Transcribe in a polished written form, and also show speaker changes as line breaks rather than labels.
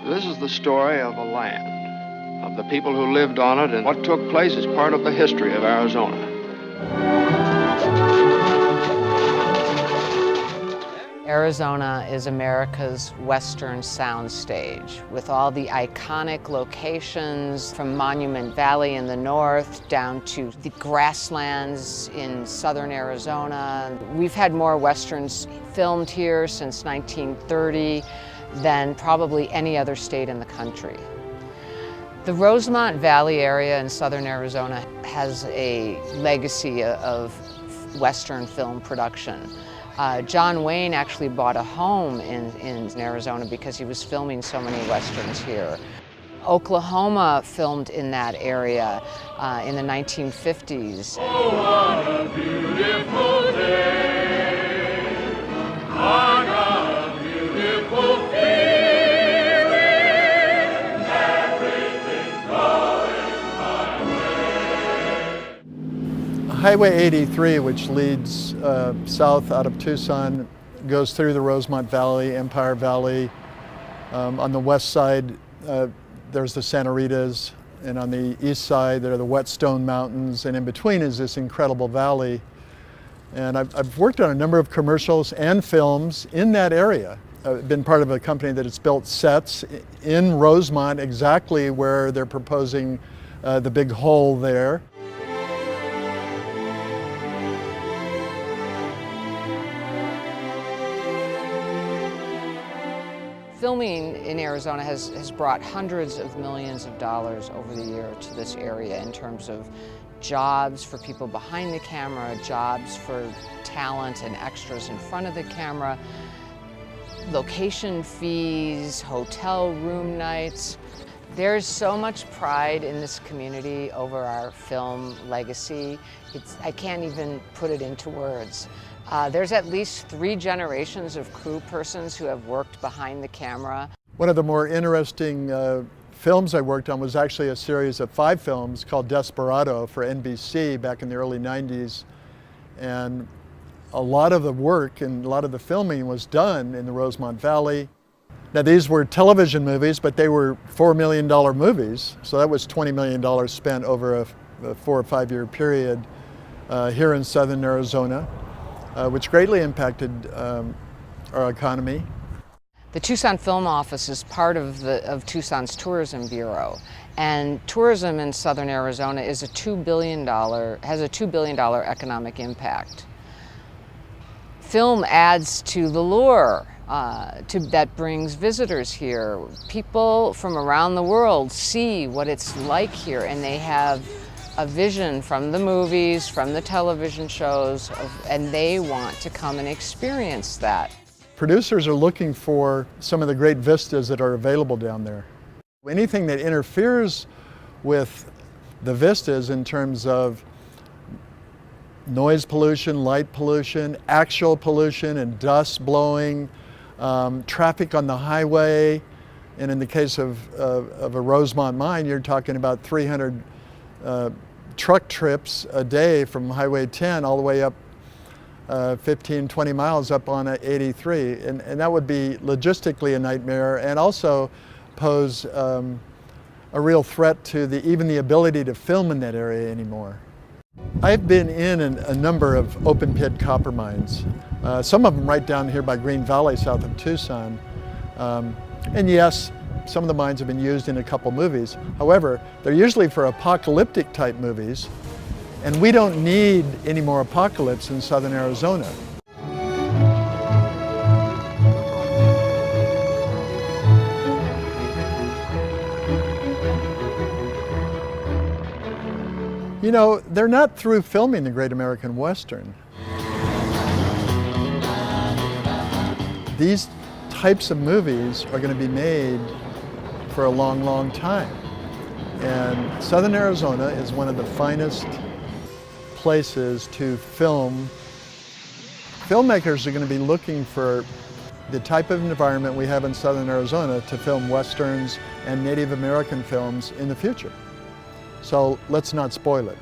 This is the story of a land, of the people who lived on it, and what took place is part of the history of Arizona.
Arizona is America's western soundstage, with all the iconic locations from Monument Valley in the north down to the grasslands in southern Arizona. We've had more westerns filmed here since 1930 than probably any other state in the country. The Rosemont Valley area in southern Arizona has a legacy of western film production. John Wayne actually bought a home in Arizona because he was filming so many westerns here. Oklahoma filmed in that area in the 1950s.
Oh, what a beautiful day, on a beautiful feeling, everything's going my way.
Highway 83, which leads south out of Tucson, goes through the Rosemont Valley, Empire Valley. On the west side, there's the Santa Ritas, and on the east side, there are the Whetstone Mountains, and in between is this incredible valley. And I've worked on a number of commercials and films in that area. I've been part of a company that has built sets in Rosemont, exactly where they're proposing the big hole there.
Filming in Arizona has brought hundreds of millions of dollars over the year to this area in terms of jobs for people behind the camera, jobs for talent and extras in front of the camera, location fees, hotel room nights. There's so much pride in this community over our film legacy. I can't even put it into words. There's at least 3 generations of crew persons who have worked behind the camera.
One of the more interesting films I worked on was actually a series of 5 films called Desperado for NBC back in the early 90s. And a lot of the work and a lot of the filming was done in the Rosemont Valley. Now these were television movies, but they were $4 million movies. So that was $20 million spent over a 4 or 5 year period here in southern Arizona. Which greatly impacted our economy.
The Tucson Film Office is part of Tucson's Tourism Bureau, and tourism in southern Arizona is has a $2 billion economic impact. Film adds to the lure that brings visitors here. People from around the world see what it's like here, and they have a vision from the movies, from the television shows, and they want to come and experience that.
Producers are looking for some of the great vistas that are available down there. Anything that interferes with the vistas in terms of noise pollution, light pollution, actual pollution and dust blowing, traffic on the highway, and in the case of a Rosemont mine, you're talking about 300 truck trips a day from Highway 10 all the way up 15, 20 miles up on 83. And that would be logistically a nightmare and also pose a real threat to even the ability to film in that area anymore. I've been in a number of open pit copper mines, some of them right down here by Green Valley south of Tucson. And yes, some of the mines have been used in a couple movies. However, they're usually for apocalyptic type movies, and we don't need any more apocalypse in southern Arizona. You know, they're not through filming the Great American Western. These types of movies are going to be made for a long, long time. And southern Arizona is one of the finest places to film. Filmmakers are going to be looking for the type of environment we have in southern Arizona to film Westerns and Native American films in the future. So let's not spoil it.